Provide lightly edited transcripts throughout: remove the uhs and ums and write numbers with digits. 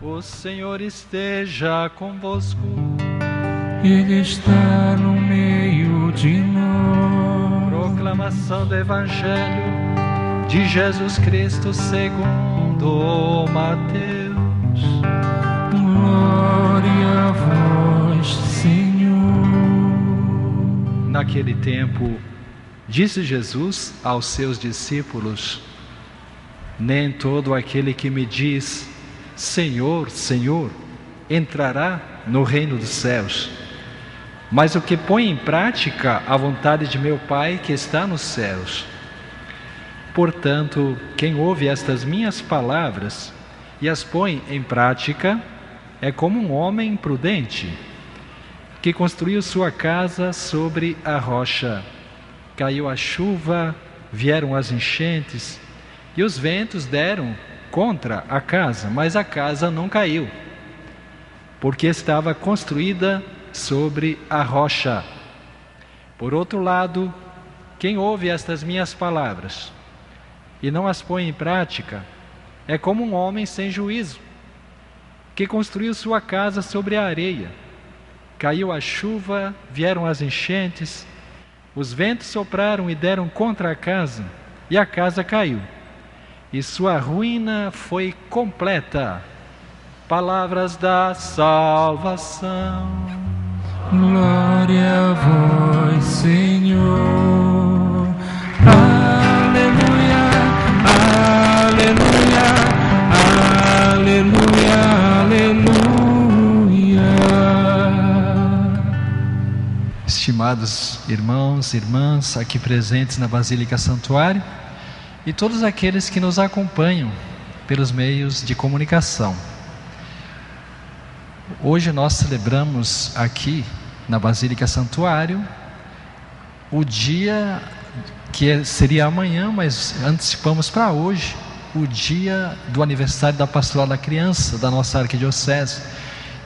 O Senhor esteja convosco. Ele está no meio de nós. Proclamação do Evangelho de Jesus Cristo segundo Mateus. Glória a vós, Senhor. Naquele tempo, disse Jesus aos seus discípulos: nem todo aquele que me diz Senhor, Senhor, entrará no reino dos céus, mas o que põe em prática a vontade de meu Pai que está nos céus. Portanto, quem ouve estas minhas palavras e as põe em prática é como um homem prudente que construiu sua casa sobre a rocha. Caiu a chuva, vieram as enchentes e os ventos deram contra a casa, mas a casa não caiu, porque estava construída sobre a rocha. Por outro lado, quem ouve estas minhas palavras e não as põe em prática é como um homem sem juízo, que construiu sua casa sobre a areia. Caiu a chuva, vieram as enchentes, os ventos sopraram e deram contra a casa, e a casa caiu, e sua ruína foi completa. Palavras da salvação. Glória a vós, Senhor. Aleluia, aleluia, aleluia, aleluia. Estimados irmãos e irmãs aqui presentes na Basílica Santuário, e todos aqueles que nos acompanham pelos meios de comunicação. Hoje nós celebramos aqui na Basílica Santuário o dia que seria amanhã, mas antecipamos para hoje, o dia do aniversário da Pastoral da Criança da nossa arquidiocese.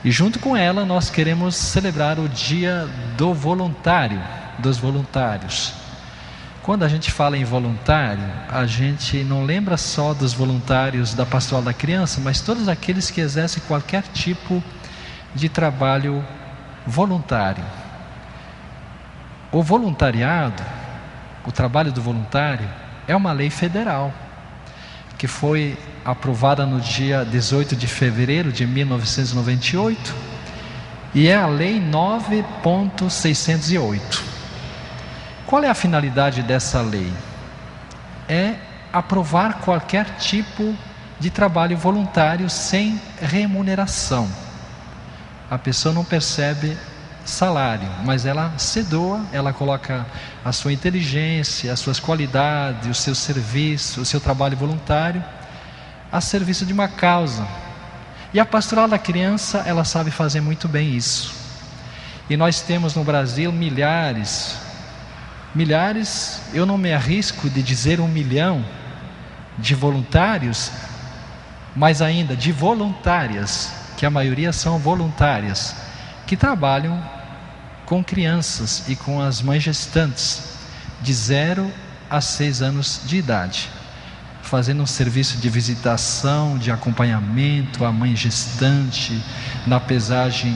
E junto com ela nós queremos celebrar o dia do voluntário, dos voluntários. Quando a gente fala em voluntário, a gente não lembra só dos voluntários da Pastoral da Criança, mas todos aqueles que exercem qualquer tipo de trabalho voluntário. O voluntariado, o trabalho do voluntário, é uma lei federal que foi aprovada no dia 18 de fevereiro de 1998 e é a Lei 9.608. Qual é a finalidade dessa lei? É aprovar qualquer tipo de trabalho voluntário sem remuneração. A pessoa não percebe salário, mas ela se doa, ela coloca a sua inteligência, as suas qualidades, o seu serviço, o seu trabalho voluntário a serviço de uma causa. E a Pastoral da Criança, ela sabe fazer muito bem isso. E nós temos no Brasil milhares, eu não me arrisco de dizer 1 milhão de voluntários, mas ainda de voluntárias, que a maioria são voluntárias, que trabalham com crianças e com as mães gestantes de 0 a 6 anos de idade, fazendo um serviço de visitação, de acompanhamento à mãe gestante, na pesagem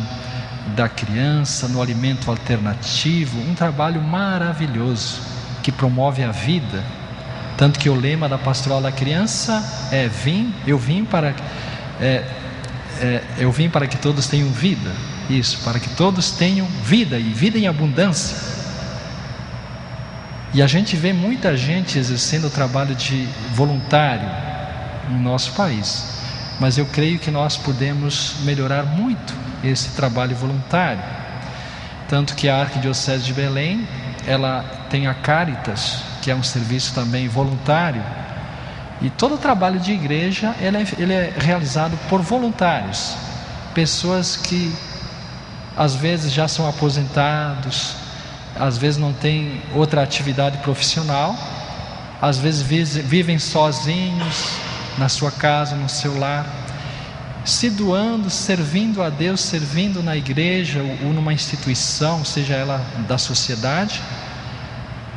da criança, no alimento alternativo, um trabalho maravilhoso que promove a vida. Tanto que o lema da Pastoral da Criança é eu vim para que todos tenham vida. Isso, para que todos tenham vida, e vida em abundância. E a gente vê muita gente exercendo o trabalho de voluntário no nosso país, mas eu creio que nós podemos melhorar muito esse trabalho voluntário. Tanto que a Arquidiocese de Belém, ela tem a Caritas, que é um serviço também voluntário, e todo o trabalho de igreja ele é realizado por voluntários, pessoas que às vezes já são aposentados, às vezes não têm outra atividade profissional, às vezes vivem sozinhos na sua casa, no seu lar, se doando, servindo a Deus, servindo na igreja ou numa instituição, seja ela da sociedade,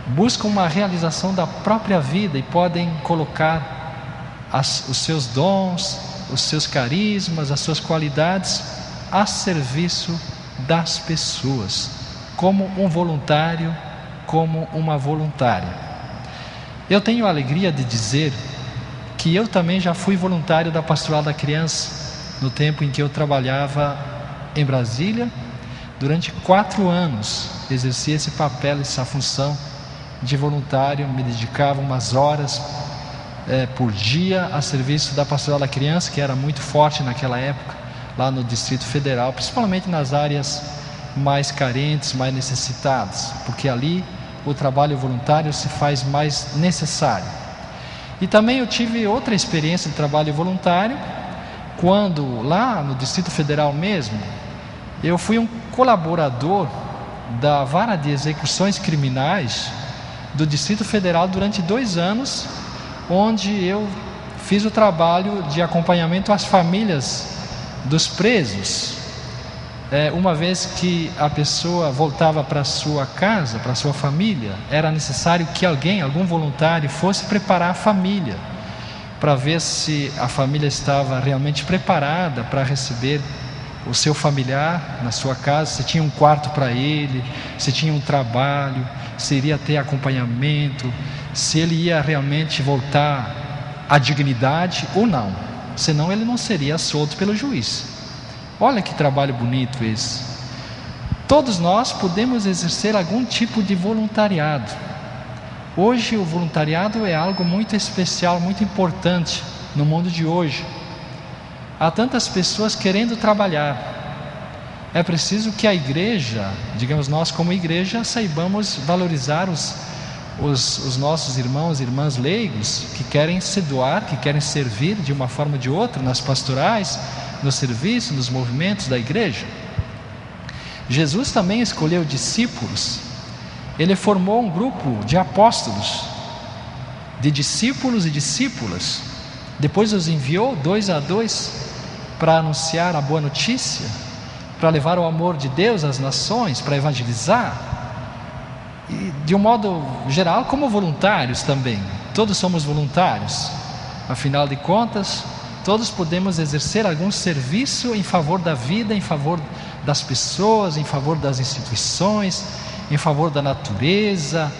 buscam uma realização da própria vida e podem colocar os seus dons, os seus carismas, as suas qualidades a serviço das pessoas, como um voluntário, como uma voluntária. Eu tenho a alegria de dizer que eu também já fui voluntário da Pastoral da Criança, no tempo em que eu trabalhava em Brasília. Durante 4 anos exerci esse papel, essa função de voluntário, me dedicava umas horas por dia a serviço da Pastoral da Criança, que era muito forte naquela época, lá no Distrito Federal, principalmente nas áreas mais carentes, mais necessitadas, porque ali o trabalho voluntário se faz mais necessário. E também eu tive outra experiência de trabalho voluntário, quando lá no Distrito Federal mesmo, eu fui um colaborador da Vara de Execuções Criminais do Distrito Federal durante 2 anos, onde eu fiz o trabalho de acompanhamento às famílias dos presos. Uma vez que a pessoa voltava para sua casa, para sua família, era necessário que algum voluntário, fosse preparar a família, para ver se a família estava realmente preparada para receber o seu familiar na sua casa, se tinha um quarto para ele, se tinha um trabalho, se iria ter acompanhamento, se ele ia realmente voltar à dignidade ou não, senão ele não seria solto pelo juiz. Olha que trabalho bonito esse. Todos nós podemos exercer algum tipo de voluntariado. Hoje o voluntariado é algo muito especial, muito importante no mundo de hoje. Há tantas pessoas querendo trabalhar. É preciso que a igreja, digamos nós como igreja, saibamos valorizar os nossos irmãos e irmãs leigos que querem se doar, que querem servir de uma forma ou de outra nas pastorais, no serviço, nos movimentos da igreja. Jesus também escolheu discípulos. Ele formou um grupo de apóstolos, de discípulos e discípulas. Depois os enviou 2 a 2 para anunciar a boa notícia, para levar o amor de Deus às nações, para evangelizar. E de um modo geral, como voluntários também. Todos somos voluntários. Afinal de contas, todos podemos exercer algum serviço em favor da vida, em favor das pessoas, em favor das instituições, em favor da natureza,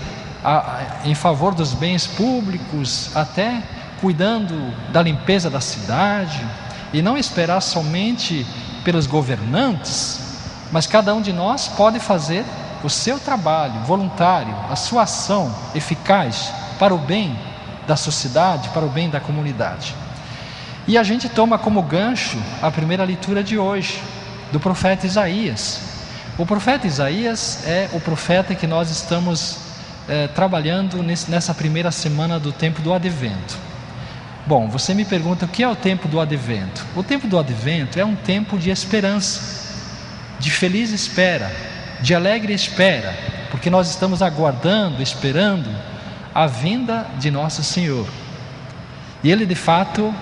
em favor dos bens públicos, até cuidando da limpeza da cidade, e não esperar somente pelos governantes, mas cada um de nós pode fazer o seu trabalho voluntário, a sua ação eficaz para o bem da sociedade, para o bem da comunidade. E a gente toma como gancho a primeira leitura de hoje, do profeta Isaías. O profeta Isaías é o profeta que nós estamos trabalhando nessa primeira semana do tempo do Advento. Bom, você me pergunta o que é o tempo do Advento. O tempo do Advento é um tempo de esperança, de feliz espera, de alegre espera, porque nós estamos aguardando, esperando a vinda de nosso Senhor. E Ele de fato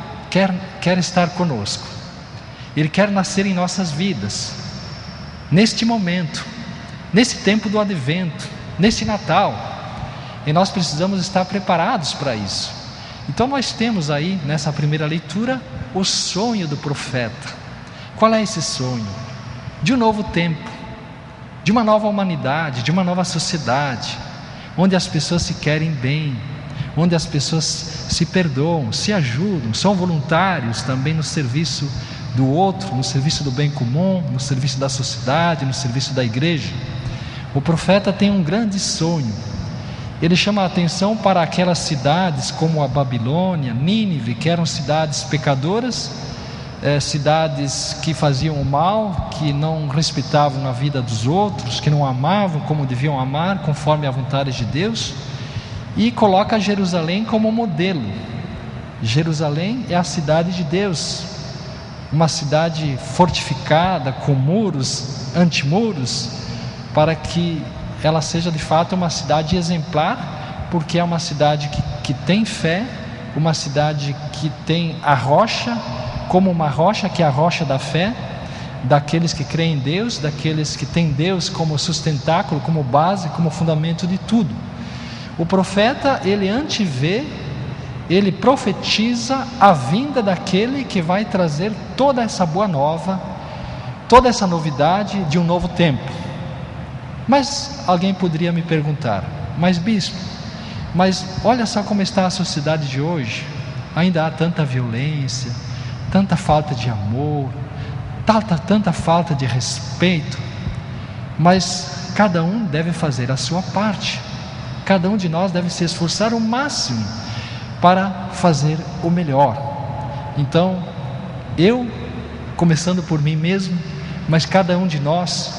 quer estar conosco. Ele quer nascer em nossas vidas, neste momento, nesse tempo do Advento, neste Natal. E nós precisamos estar preparados para isso. Então nós temos aí, nessa primeira leitura, o sonho do profeta. Qual é esse sonho? De um novo tempo, de uma nova humanidade, de uma nova sociedade, onde as pessoas se querem bem, onde as pessoas se perdoam, se ajudam, são voluntários também no serviço do outro, no serviço do bem comum, no serviço da sociedade, no serviço da igreja. O profeta tem um grande sonho. Ele chama a atenção para aquelas cidades como a Babilônia, Nínive, que eram cidades pecadoras, cidades que faziam o mal, que não respeitavam a vida dos outros, que não amavam como deviam amar, conforme a vontade de Deus, e coloca Jerusalém como modelo. Jerusalém é a cidade de Deus, uma cidade fortificada, com muros, antimuros, para que ela seja de fato uma cidade exemplar, porque é uma cidade que tem fé, uma cidade que tem a rocha, como uma rocha, que é a rocha da fé, daqueles que creem em Deus, daqueles que têm Deus como sustentáculo, como base, como fundamento de tudo. O profeta, ele antevê ele profetiza a vinda daquele que vai trazer toda essa boa nova, toda essa novidade de um novo tempo. Mas alguém poderia me perguntar: mas bispo, mas olha só como está a sociedade de hoje, ainda há tanta violência, tanta falta de amor, tanta falta de respeito. Mas cada um deve fazer a sua parte, cada um de nós deve se esforçar o máximo para fazer o melhor. Então, eu, começando por mim mesmo, mas cada um de nós,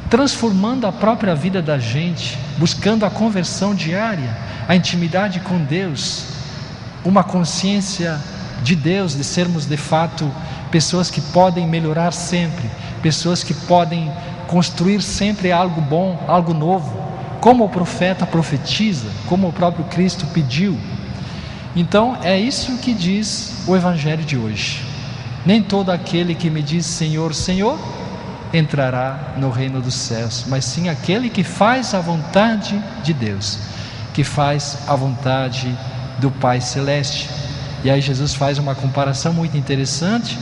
transformando a própria vida da gente, buscando a conversão diária, a intimidade com Deus, uma consciência de Deus, de sermos de fato pessoas que podem melhorar sempre, pessoas que podem construir sempre algo bom, algo novo, como o profeta profetiza, como o próprio Cristo pediu. Então é isso que diz o Evangelho de hoje: nem todo aquele que me diz Senhor, Senhor, entrará no reino dos céus, mas sim aquele que faz a vontade de Deus, que faz a vontade do Pai Celeste. E aí Jesus faz uma comparação muito interessante,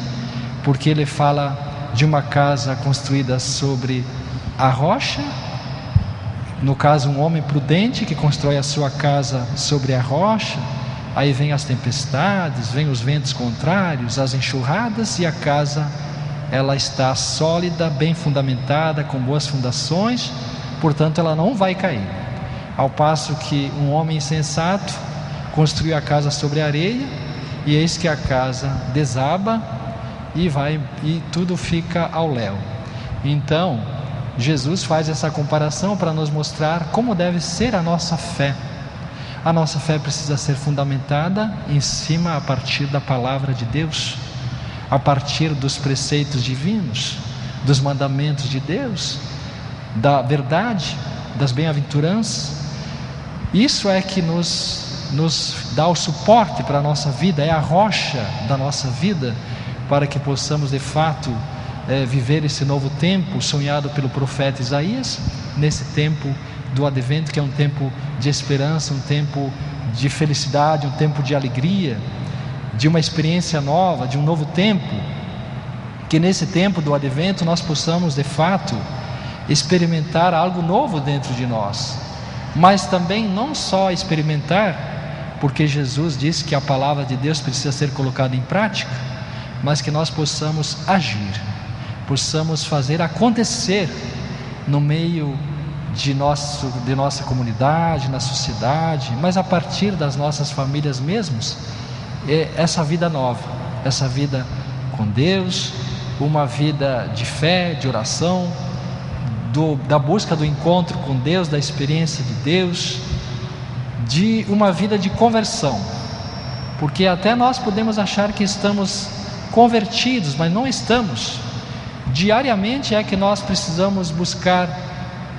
porque ele fala de uma casa construída sobre a rocha, no caso um homem prudente que constrói a sua casa sobre a rocha. Aí vem as tempestades, vem os ventos contrários, as enxurradas, e a casa, ela está sólida, bem fundamentada, com boas fundações, portanto ela não vai cair. Ao passo que um homem insensato construiu a casa sobre a areia, e eis que a casa desaba e tudo fica ao léu. Então Jesus faz essa comparação para nos mostrar como deve ser a nossa fé. A nossa fé precisa ser fundamentada em cima, a partir da palavra de Deus, a partir dos preceitos divinos, dos mandamentos de Deus, da verdade, das bem-aventuranças. Isso é que nos dá o suporte para a nossa vida, é a rocha da nossa vida, para que possamos de fato viver esse novo tempo sonhado pelo profeta Isaías, nesse tempo do advento, que é um tempo de esperança, um tempo de felicidade, um tempo de alegria, de uma experiência nova, de um novo tempo. Que nesse tempo do advento nós possamos de fato experimentar algo novo dentro de nós, mas também não só experimentar, porque Jesus disse que a palavra de Deus precisa ser colocada em prática, mas que nós possamos agir, possamos fazer acontecer no meio de nossa comunidade, na sociedade, mas a partir das nossas famílias mesmos, essa vida nova, essa vida com Deus, uma vida de fé, de oração, da busca do encontro com Deus, da experiência de Deus, de uma vida de conversão, porque até nós podemos achar que estamos convertidos, mas não estamos. Diariamente é que nós precisamos buscar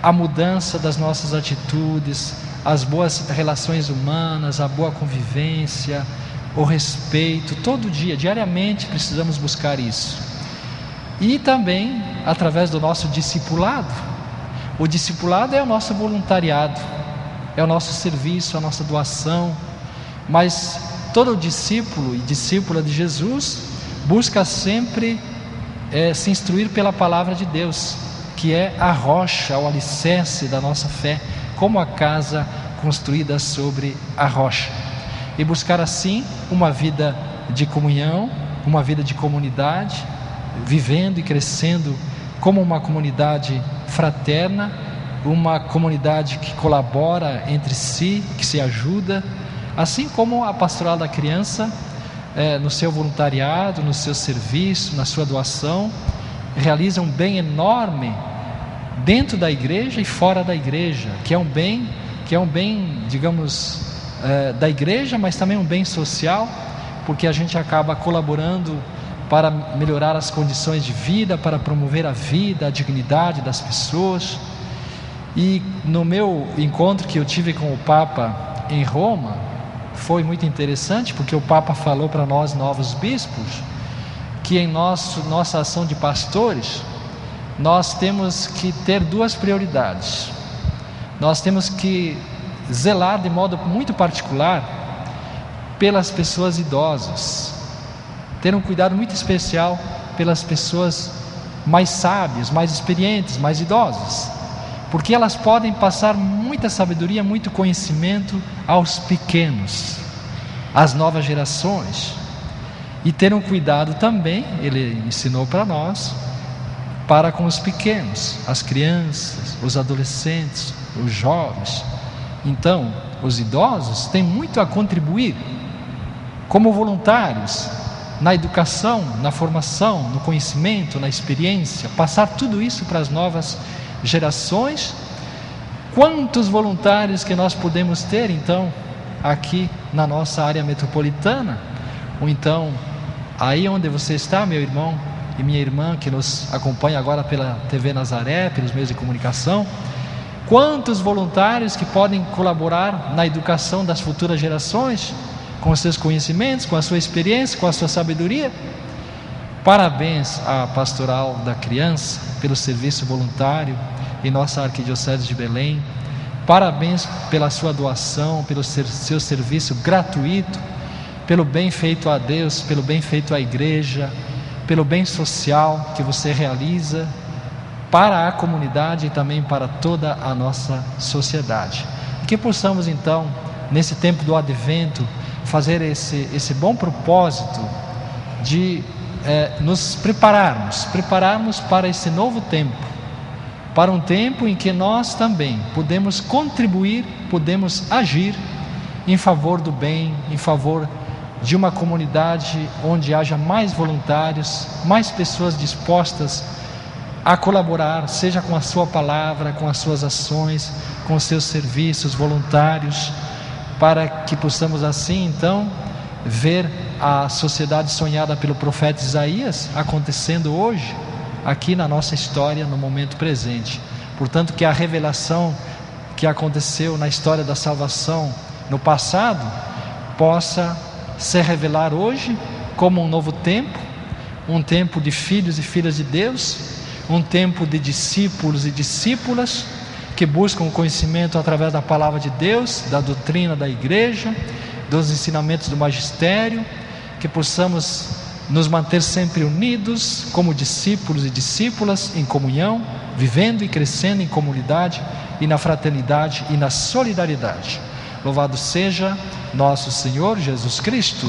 a mudança das nossas atitudes, as boas relações humanas, a boa convivência, o respeito. Todo dia, diariamente precisamos buscar isso. E também através do nosso discipulado. O discipulado é o nosso voluntariado, é o nosso serviço, a nossa doação. Mas todo discípulo e discípula de Jesus busca sempre se instruir pela palavra de Deus, que é a rocha, o alicerce da nossa fé, como a casa construída sobre a rocha. E buscar assim uma vida de comunhão, uma vida de comunidade, vivendo e crescendo como uma comunidade fraterna, uma comunidade que colabora entre si, que se ajuda, assim como a pastoral da criança, no seu voluntariado, no seu serviço, na sua doação, realiza um bem enorme dentro da igreja e fora da igreja, que é um bem, digamos, da igreja, mas também um bem social, porque a gente acaba colaborando para melhorar as condições de vida, para promover a vida, a dignidade das pessoas. E no meu encontro que eu tive com o Papa em Roma, foi muito interessante, porque o Papa falou para nós novos bispos que em nossa ação de pastores nós temos que ter duas prioridades. Nós temos que zelar de modo muito particular pelas pessoas idosas, ter um cuidado muito especial pelas pessoas mais sábias, mais experientes, mais idosas, porque elas podem passar muita sabedoria, muito conhecimento aos pequenos, às novas gerações. E ter um cuidado também, ele ensinou para nós, para com os pequenos, as crianças, os adolescentes, os jovens. Então, os idosos têm muito a contribuir como voluntários na educação, na formação, no conhecimento, na experiência, passar tudo isso para as novas gerações. Quantos voluntários que nós podemos ter então aqui na nossa área metropolitana, ou então aí onde você está, meu irmão e minha irmã que nos acompanha agora pela TV Nazaré, pelos meios de comunicação. Quantos voluntários que podem colaborar na educação das futuras gerações, com os seus conhecimentos, com a sua experiência, com a sua sabedoria. Parabéns à Pastoral da Criança pelo serviço voluntário em nossa Arquidiocese de Belém. Parabéns pela sua doação, pelo seu serviço gratuito, pelo bem feito a Deus, pelo bem feito à igreja, pelo bem social que você realiza para a comunidade e também para toda a nossa sociedade. E que possamos então, nesse tempo do Advento, fazer esse bom propósito de nos prepararmos para esse novo tempo, para um tempo em que nós também podemos contribuir, podemos agir em favor do bem, em favor de uma comunidade onde haja mais voluntários, mais pessoas dispostas a colaborar, seja com a sua palavra, com as suas ações, com os seus serviços voluntários, para que possamos assim então ver a sociedade sonhada pelo profeta Isaías acontecendo hoje, aqui na nossa história, no momento presente. Portanto, que a revelação que aconteceu na história da salvação no passado possa se revelar hoje como um novo tempo, um tempo de filhos e filhas de Deus, um tempo de discípulos e discípulas que buscam o conhecimento através da palavra de Deus, da doutrina da igreja, dos ensinamentos do magistério, que possamos nos manter sempre unidos como discípulos e discípulas em comunhão, vivendo e crescendo em comunidade e na fraternidade e na solidariedade. Louvado seja nosso Senhor Jesus Cristo.